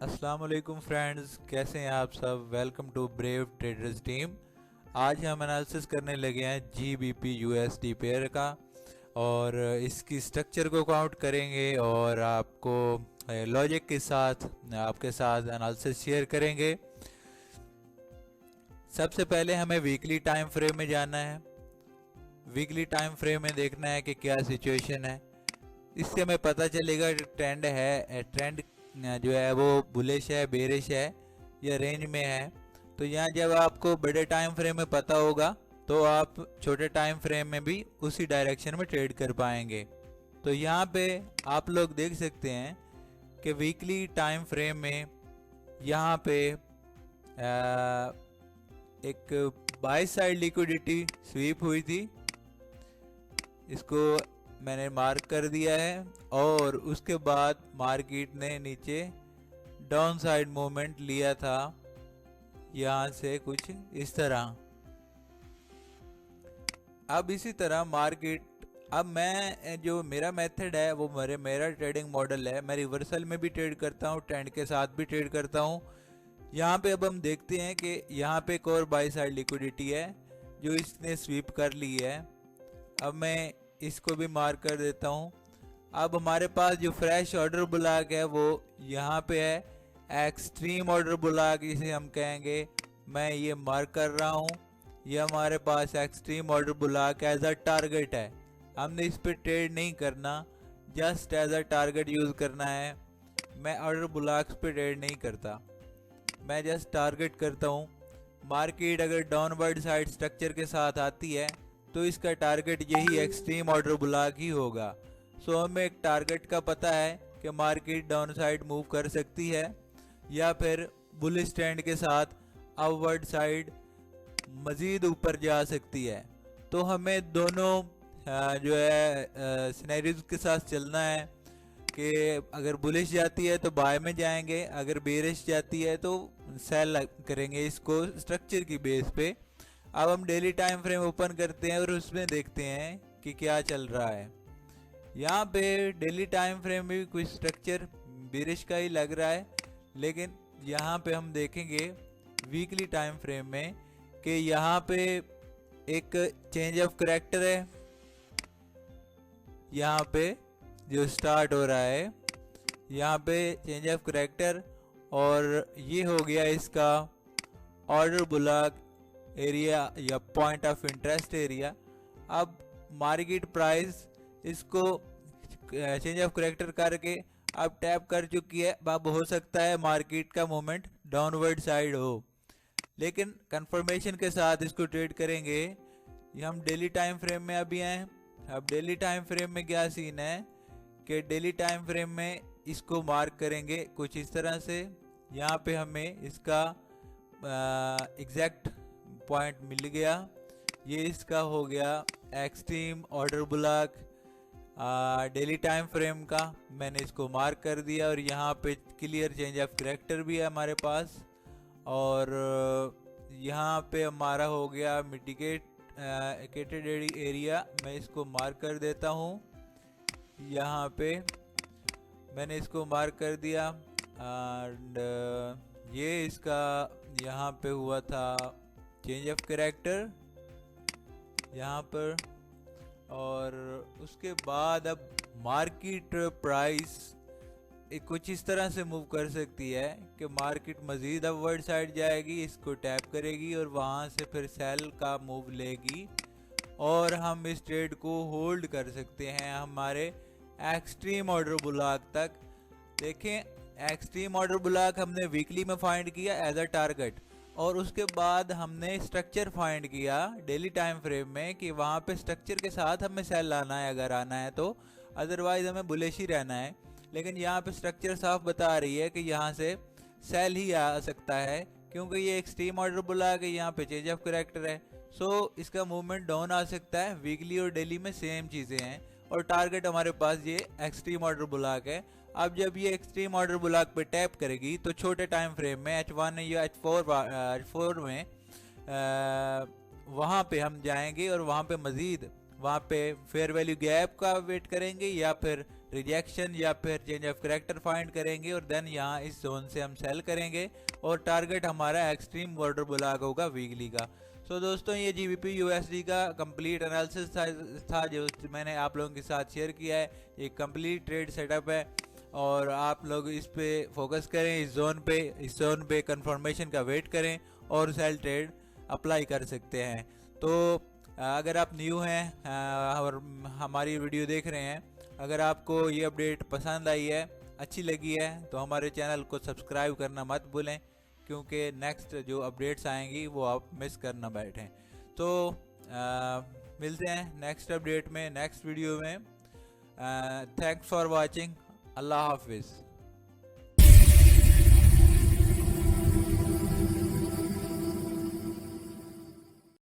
अस्सलाम वालेकुम फ्रेंड्स, कैसे हैं आप सब। Welcome to Brave Traders team. आज हम एनालिसिस करने लगे हैं GBP USD पेयर का और इसकी स्ट्रक्चर को काउंट करेंगे और आपको लॉजिक के साथ आपके साथ एनालिसिस शेयर करेंगे। सबसे पहले हमें वीकली टाइम फ्रेम में जाना है। वीकली टाइम फ्रेम में देखना है कि क्या सिचुएशन है। इससे हमें पता चलेगा कि ट्रेंड जो है वो बुलिश है, बेरिश है या रेंज में है। तो यहाँ जब आपको बड़े टाइम फ्रेम में पता होगा तो आप छोटे टाइम फ्रेम में भी उसी डायरेक्शन में ट्रेड कर पाएंगे। तो यहाँ पे आप लोग देख सकते हैं कि वीकली टाइम फ्रेम में यहाँ पे एक बाई साइड लिक्विडिटी स्वीप हुई थी, इसको मैंने मार्क कर दिया है। और उसके बाद मार्केट ने नीचे डाउन साइड मूवमेंट लिया था, यहाँ से कुछ इस तरह। अब इसी तरह मार्केट, अब मैं जो मेरा मेथड है वो मेरा ट्रेडिंग मॉडल है। मैं रिवर्सल में भी ट्रेड करता हूँ, ट्रेंड के साथ भी ट्रेड करता हूँ। यहाँ पे अब हम देखते हैं कि यहाँ पे एक और बाई साइड लिक्विडिटी है जो इसने स्वीप कर ली है। अब मैं इसको भी मार्क कर देता हूँ। अब हमारे पास जो फ्रेश ऑर्डर ब्लॉक है वो यहाँ पे है, एक्सट्रीम ऑर्डर ब्लॉक जिसे हम कहेंगे। मैं ये मार्क कर रहा हूँ। ये हमारे पास extreme order block as a target है। हमने इस पे ट्रेड नहीं करना, just as a target use करना है। मैं ऑर्डर ब्लॉक्स पे ट्रेड नहीं करता, मैं जस्ट टारगेट करता हूँ। मार्केट अगर डाउनवर्ड साइड स्ट्रक्चर के साथ आती है तो इसका टारगेट यही एक्सट्रीम ऑर्डर ब्लॉक ही होगा। सो हमें एक टारगेट का पता है कि मार्केट डाउन साइड मूव कर सकती है या फिर बुलिश ट्रेंड के साथ अपवर्ड साइड मज़ीद ऊपर जा सकती है। तो हमें दोनों जो है सिनेरियोज के साथ चलना है कि अगर बुलिश जाती है तो बाय में जाएंगे, अगर बेरिश जाती है तो सेल करेंगे इसको स्ट्रक्चर की बेस पे। अब हम डेली टाइम फ्रेम ओपन करते हैं और उसमें देखते हैं कि क्या चल रहा है। यहाँ पे डेली टाइम फ्रेम में भी कुछ स्ट्रक्चर बेरिश का ही लग रहा है, लेकिन यहाँ पे हम देखेंगे वीकली टाइम फ्रेम में कि यहाँ पे एक चेंज ऑफ करैक्टर है। यहाँ पे जो स्टार्ट हो रहा है, यहाँ पे चेंज ऑफ करैक्टर, और ये हो गया इसका ऑर्डर ब्लॉक एरिया या पॉइंट ऑफ इंटरेस्ट एरिया। अब मार्केट प्राइस इसको चेंज ऑफ करैक्टर करके अब टैप कर चुकी है। अब हो सकता है मार्केट का मूवमेंट डाउनवर्ड साइड हो, लेकिन कंफर्मेशन के साथ इसको ट्रेड करेंगे। ये हम डेली टाइम फ्रेम में अभी हैं। अब डेली टाइम फ्रेम में क्या सीन है कि डेली टाइम फ्रेम में इसको मार्क करेंगे कुछ इस तरह से। यहाँ पे हमें इसका एग्जैक्ट पॉइंट मिल गया। ये इसका हो गया extreme order block daily time frame का। मैंने इसको मार्क कर दिया और यहाँ पे क्लियर चेंज ऑफ करैक्टर भी है हमारे पास। और यहाँ पे हमारा हो गया मिटिगेटेड एरिया। मैं इसको मार्क कर देता हूँ। यहाँ पे मैंने इसको मार्क कर दिया एंड ये इसका यहाँ पे हुआ था चेंज ऑफ करैक्टर यहाँ पर। और उसके बाद अब मार्केट प्राइस कुछ इस तरह से मूव कर सकती है कि मार्केट मज़ीद अपवर्ड साइड जाएगी, इसको टैप करेगी और वहाँ से फिर सेल का मूव लेगी और हम इस ट्रेड को होल्ड कर सकते हैं हमारे एक्सट्रीम ऑर्डर ब्लॉक तक। देखें, एक्सट्रीम ऑर्डर ब्लॉक हमने वीकली में फाइंड किया एज अ टारगेट, और उसके बाद हमने स्ट्रक्चर फाइंड किया डेली टाइम फ्रेम में कि वहाँ पे स्ट्रक्चर के साथ हमें सेल लाना है अगर आना है तो, अदरवाइज हमें बुलिश ही रहना है। लेकिन यहाँ पे स्ट्रक्चर साफ बता रही है कि यहाँ से सेल ही आ सकता है क्योंकि ये एक्सट्रीम ऑर्डर ब्लॉक है, यहाँ पे चेंज ऑफ करैक्टर है। सो इसका मूवमेंट डाउन आ सकता है। वीकली और डेली में सेम चीज़ें हैं और टारगेट हमारे पास ये एक्सट्रीम ऑर्डर ब्लॉक है। अब जब ये एक्सट्रीम ऑर्डर ब्लॉक पे टैप करेगी तो छोटे टाइम फ्रेम में H1 या H4 में वहाँ पे हम जाएंगे और वहाँ पे मज़ीद वहाँ पे फेयर वैल्यू गैप का वेट करेंगे या फिर रिजेक्शन या फिर चेंज ऑफ करेक्टर फाइंड करेंगे और देन यहाँ इस जोन से हम सेल करेंगे और टारगेट हमारा एक्सट्रीम ऑर्डर ब्लॉक होगा वीकली का। सो दोस्तों ये GBP USD का कंप्लीट एनालिसिस था जो मैंने आप लोगों के साथ शेयर किया है। एक कंप्लीट ट्रेड सेटअप है और आप लोग इस पे फोकस करें, इस जोन पे कंफर्मेशन का वेट करें और सेल ट्रेड अप्लाई कर सकते हैं। तो अगर आप न्यू हैं और हमारी वीडियो देख रहे हैं, अगर आपको ये अपडेट पसंद आई है, अच्छी लगी है, तो हमारे चैनल को सब्सक्राइब करना मत भूलें, क्योंकि नेक्स्ट जो अपडेट्स आएंगी वो आप मिस कर ना बैठें। तो मिलते हैं नेक्स्ट अपडेट में, नेक्स्ट वीडियो में। Thanks for watching. अल्लाह हाफिज़।